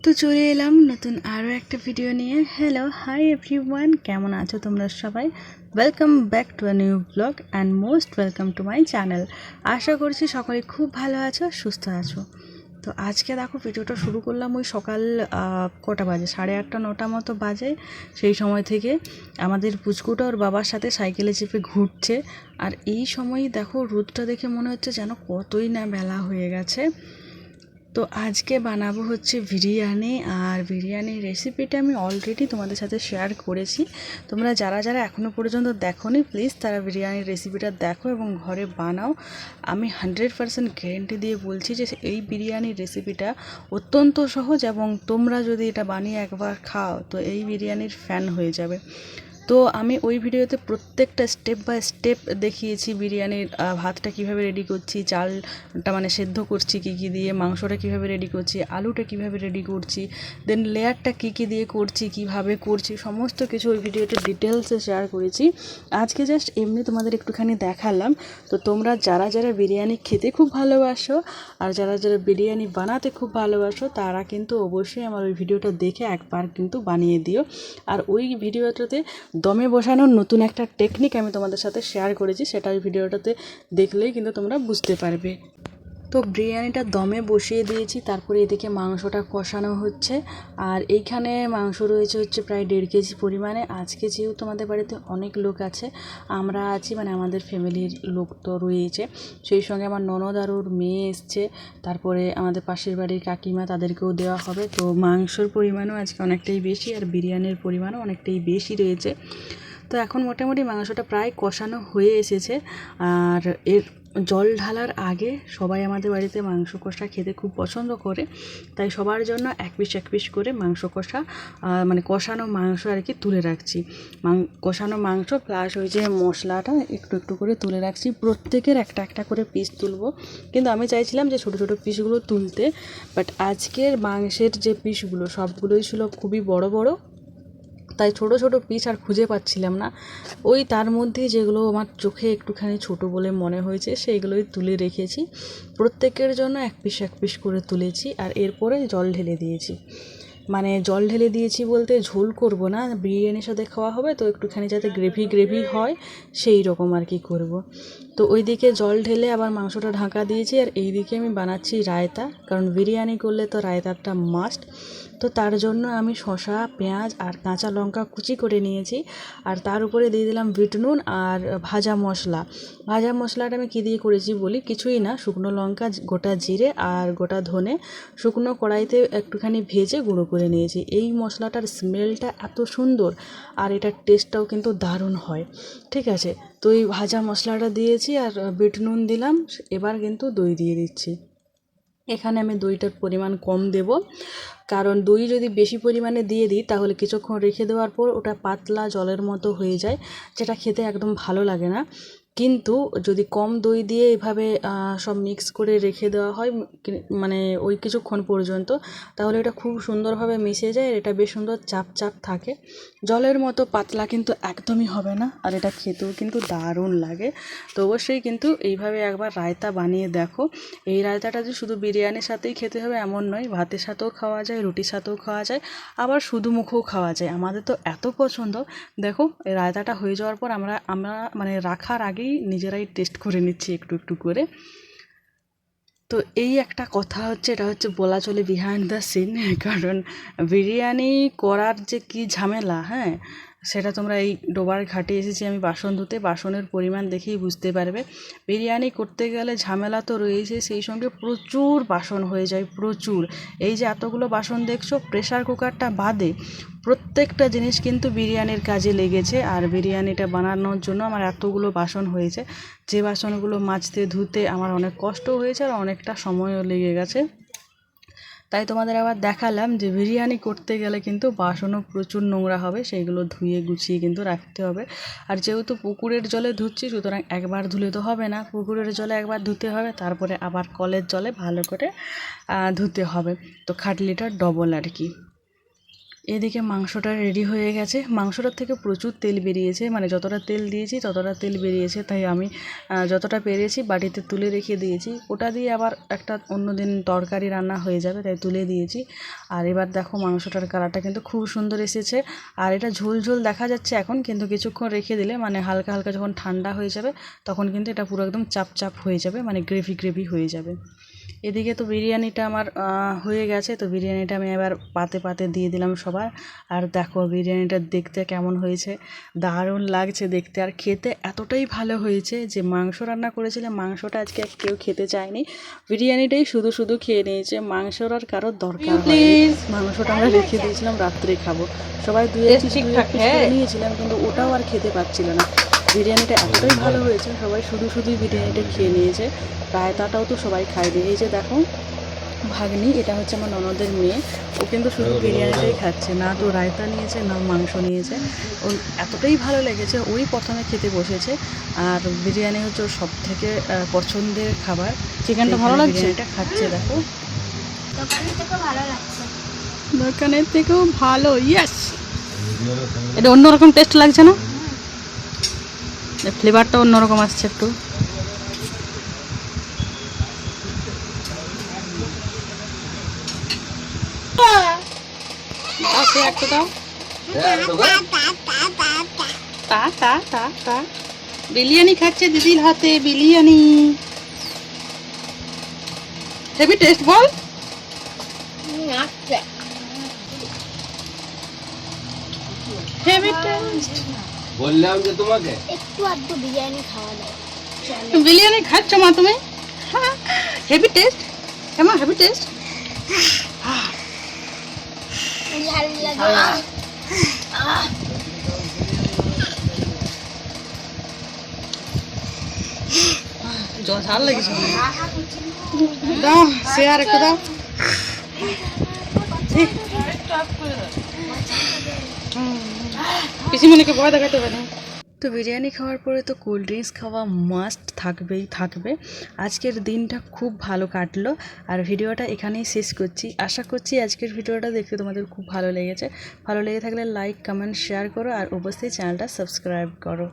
তো চলে এলাম নতুন আরও একটা ভিডিও নিয়ে। হ্যালো, হাই এভরিওয়ান, কেমন আছো তোমরা সবাই? Welcome back to a new blog and most welcome to my channel. আশা করছি সকলে খুব ভালো আছো, সুস্থ আছো। তো আজকে দেখো ভিডিওটা শুরু করলাম ওই সকাল কটা বাজে, 8:30 9টা মতো বাজে। সেই সময় থেকে আমাদের পুচকুটা ওর বাবার সাথে সাইকেলে চেপে ঘুরছে। আর এই সময়ই দেখো রোদটা দেখে মনে হচ্ছে যেন কতই না বেলা হয়ে গেছে। তো আজকে বানাবো হচ্ছে বিরিয়ানি। আর বিরিয়ানির রেসিপিটা আমি অলরেডি তোমাদের সাথে শেয়ার করেছি। তোমরা যারা যারা এখনও পর্যন্ত দেখোনি, প্লিজ তারা বিরিয়ানির রেসিপিটা দেখো এবং ঘরে বানাও। আমি 100% গ্যারেন্টি দিয়ে বলছি যে এই বিরিয়ানির রেসিপিটা অত্যন্ত সহজ, এবং তোমরা যদি এটা বানিয়ে একবার খাও তো এই বিরিয়ানির ফ্যান হয়ে যাবে। তো আমি ওই ভিডিওতে প্রত্যেকটা স্টেপ বাই স্টেপ দেখিয়েছি বিরিয়ানির ভাতটা কিভাবে রেডি করছি, চালটা মানে সেদ্ধ করছি কী কী দিয়ে, মাংসটা কিভাবে রেডি করছি, আলুটা কিভাবে রেডি করছি, দেন লেয়ারটা কী কী দিয়ে করছি, কিভাবে করছি, সমস্ত কিছু ওই ভিডিওতে ডিটেলসে শেয়ার করেছি। আজকে জাস্ট এমনি তোমাদের একটুখানি দেখালাম। তো তোমরা যারা যারা বিরিয়ানি খেতে খুব ভালোবাসো আর যারা যারা বিরিয়ানি বানাতে খুব ভালোবাসো তারা কিন্তু অবশ্যই আমার ওই ভিডিওটা দেখে একবার কিন্তু বানিয়ে দিও। আর ওই ভিডিওটাতে দমে বসানোর নতুন একটা টেকনিক আমি তোমাদের সাথে শেয়ার করেছি, সেটা ওই ভিডিওটাতে দেখলেই কিন্তু তোমরা বুঝতে পারবে। তো বিরিয়ানিটা দমে বসিয়ে দিয়েছি, তারপরে এদিকে মাংসটা কষানো হচ্ছে। আর এইখানে মাংস রয়েছে হচ্ছে প্রায় 1.5 কেজি পরিমাণে। আজকে যেহেতু আমাদের বাড়িতে অনেক লোক আছে, আমরা আছি মানে আমাদের ফ্যামিলির লোক তো রয়েছে, সেই সঙ্গে আমার ননদ আর ওর মেয়ে এসছে, তারপরে আমাদের পাশের বাড়ির কাকিমা, তাদেরকেও দেওয়া হবে। তো মাংসর পরিমাণও আজকে অনেকটাই বেশি আর বিরিয়ানির পরিমাণও অনেকটাই বেশি রয়েছে। তো এখন মোটামুটি মাংসটা প্রায় কষানো হয়ে এসেছে। আর এর জল ঢালার আগে সবাই আমাদের বাড়িতে মাংস কষা খেতে খুব পছন্দ করে, তাই সবার জন্য এক পিস করে মাংস কষা মানে কষানো মাংস আর কি তুলে রাখছি। কষানো মাংস প্লাস ওই যে মশলাটা একটু একটু করে তুলে রাখছি, প্রত্যেকের একটা একটা করে পিস তুলবো। কিন্তু আমি চাইছিলাম যে ছোটো ছোটো পিসগুলো তুলতে, বাট আজকের মাংসের যে পিসগুলো সবগুলোই ছিল খুবই বড় বড়, তাই ছোট ছোট পিস আর খুঁজে পাচ্ছিলাম না। ওই তার মধ্যে যেগুলো আমার চোখে একটুখানি ছোট বলে মনে হয়েছে সেইগুলোই তুলে রেখেছি। প্রত্যেকের জন্য এক পিস করে তুলেছি। আর এরপরে জল ঢেলে দিয়েছি, মানে জল ঢেলে দিয়েছি বলতে ঝোল করব না, বিরিয়ানির সাথে খাওয়া হবে তো একটুখানি যাতে গ্রেভি গ্রেভি হয় সেই রকম আর কি করব। তো ওইদিকে জল ঢেলে আবার মাংসটা ঢাকা দিয়েছি। আর এই দিকে আমি বানাচ্ছি রায়তা, কারণ বিরিয়ানি করলে তো রায়তাটা মাস্ট। তো তার জন্য আমি শসা, পেঁয়াজ আর কাঁচা লঙ্কা কুচি করে নিয়েছি। আর তার উপরে দিয়ে দিলাম বিট নুন আর ভাজা মশলা। ভাজা মশলাটা আমি কী দিয়ে করেছি বলি, কিছুই না, শুকনো লঙ্কা, গোটা জিরে আর গোটা ধনে শুকনো কড়াইতে একটুখানি ভেজে গুঁড়ো করে নিয়েছি। এই মশলাটার স্মেলটা এত সুন্দর আর এটার টেস্টটাও কিন্তু দারুণ হয়। ঠিক আছে, তো এই ভাজা মশলাটা দিয়েছি আর বিট নুন দিলাম। এবার কিন্তু দই দিয়ে দিচ্ছি। এখানে আমি দইটার পরিমাণ কম দেব, কারণ দই যদি বেশি পরিমাণে দিয়ে দিই তাহলে কিছুক্ষণ রেখে দেওয়ার পর ওটা পাতলা জলের মতো হয়ে যায়, যেটা খেতে একদম ভালো লাগে না। কিন্তু যদি কম দই দিয়ে এভাবে সব মিক্স করে রেখে দেওয়া হয় মানে ওই কিছুক্ষণ পর্যন্ত, তাহলে এটা খুব সুন্দরভাবে মিশে যায়, এটা বেশ সুন্দর চাপ চাপ থাকে, জলের মতো পাতলা কিন্তু একদমই হবে না। আর এটা খেতেও কিন্তু দারুণ লাগে। তো অবশ্যই কিন্তু এইভাবে একবার রায়তা বানিয়ে দেখো। এই রায়তাটা যে শুধু বিরিয়ানির সাথেই খেতে হবে এমন নয়, ভাতের সাথেও খাওয়া যায়, রুটির সাথেও খাওয়া যায়, আবার শুধু মুখেও খাওয়া যায়। আমাদের তো এত পছন্দ। দেখো এই রায়তাটা হয়ে যাওয়ার পর আমরা আমরা মানে রাখার আগেই নিজেরাই টেস্ট করে নিচ্ছি একটু একটু করে। তো এই একটা কথা হচ্ছে, এটা হচ্ছে বলা চলে বিহাইন্ড দ্য সিন, কারণ বিরিয়ানি করার যে কি ঝামেলা, হ্যাঁ, সেটা তোমরা এই ডোবার ঘাটে এসেছি আমি বাসন ধুতে, বাসনের পরিমাণ দেখেই বুঝতে পারবে। বিরিয়ানি করতে গেলে ঝামেলা তো রয়েছে, সেই সঙ্গে প্রচুর বাসন হয়ে যায়, প্রচুর। এই যে এতগুলো বাসন দেখছো, প্রেশার কুকারটা বাদে প্রত্যেকটা জিনিস কিন্তু বিরিয়ানির কাজে লেগেছে। আর বিরিয়ানিটা বানানোর জন্য আমার এতগুলো বাসন হয়েছে, যে বাসনগুলো মাজতে ধুতে আমার অনেক কষ্ট হয়েছে আর অনেকটা সময়ও লেগে গেছে। তাই তোমাদের আবার দেখালাম যে বিরিয়ানি করতে গেলে কিন্তু বাসনও প্রচুর নোংরা হবে, সেইগুলো ধুয়ে গুছিয়ে কিন্তু রাখতে হবে। আর যেহেতু পুকুরের জলে ধুচ্ছি, সুতরাং একবার ধুলে তো হবে না, পুকুরের জলে একবার ধুতে হবে, তারপরে আবার কলের জলে ভালো করে ধুতে হবে। তো খাটলিটা ডবল আর কি। এদিকে মাংসটা রেডি হয়ে গেছে। মাংসটার থেকে প্রচুর তেল বেরিয়েছে, মানে যতটা তেল দিয়েছি ততটা তেল বেরিয়েছে, তাই আমি যতটা পেরেছি বাটিতে তুলে রেখে দিয়েছি। ওটা দিয়ে আবার একটা অন্য দিন তরকারি রান্না হয়ে যাবে, তাই তুলে দিয়েছি। আর এবার দেখো মাংসটার কালারটা কিন্তু খুব সুন্দর এসেছে। আর এটা ঝোল ঝোল দেখা যাচ্ছে এখন, কিন্তু কিছুক্ষণ রেখে দিলে মানে হালকা হালকা যখন ঠান্ডা হয়ে যাবে তখন কিন্তু এটা পুরো একদম চাপ চাপ হয়ে যাবে, মানে গ্রেভি গ্রেভি হয়ে যাবে। এদিকে তো বিরিয়ানিটা আমার হয়ে গেছে, তো বিরিয়ানিটা আমি এবার পাতে পাতে দিয়ে দিলাম সবার। আর দেখো বিরিয়ানিটা দেখতে কেমন হয়েছে, দারুণ লাগছে দেখতে। আর খেতে এতটাই ভালো হয়েছে যে মাংস রান্না করেছিলাম, মাংসটা আজকে কেউ খেতে চায়নি, বিরিয়ানিটাই শুধু শুধু খেয়ে নিয়েছে। মাংসর আর কারোর দরকার প্লিজ, মাংসটা আমরা রেখে দিয়েছিলাম রাত্রে খাবো, সবাই দুই পিস খেয়ে নিয়েছিলাম, কিন্তু ওটাও আর খেতে পারছিল না। বিরিয়ানিটা এতটাই ভালো হয়েছে, সবাই শুধু শুধুই বিরিয়ানিটা খেয়ে নিয়েছে, রায়তাটাও তো সবাই খায়নি। এই যে দেখো ভাগ্নি, এটা হচ্ছে আমার ননদের মেয়ে, ও কিন্তু শুধু বিরিয়ানিটাই খাচ্ছে, না তো রায়তা নিয়েছে না মাংস নিয়েছে। ওর এতটাই ভালো লেগেছে, ওই প্রথমে খেতে বসেছে। আর বিরিয়ানি হচ্ছে ওর সব থেকে পছন্দের খাবার। চিকেনটা ভালো লাগছে, এটা খাচ্ছে দেখো। দোকানের থেকেও ভালো, ইয়েস। এটা অন্যরকম টেস্ট লাগছে না, ফ্লেভারটা অন্যরকম আসছে একটু। বিরিয়ানি খাচ্ছে দিদির হাতে, বিরিয়ানি হেভি টেস্ট, বল। হেভি টেস্ট বললাম যে তোমাকে একটু আধটু বিরিয়ানি খাওয়া দাও। বিরিয়ানি খাচ্ছ মা তুমি? হেভি টেস্ট, কেমন হেভি টেস্ট? ঝাল লাগে। ঝাল লেগেছে, দাও শেয়ার একটু দাও। পিসিমণিকে ভয় দেখাতে পারে। তো বিরিয়ানি খাওয়ার পরে তো কোল্ড ড্রিঙ্কস খাওয়া মাস্ট থাকবে। আজকের দিনটা খুব ভালো কাটলো। আর ভিডিওটা এখানেই শেষ করছি। আশা করছি আজকের ভিডিওটা দেখতে তোমাদের খুব ভালো লেগেছে। ভালো লেগে থাকলে লাইক কমেন্ট শেয়ার করো, আর অবশ্যই চ্যানেলটা সাবস্ক্রাইব করো।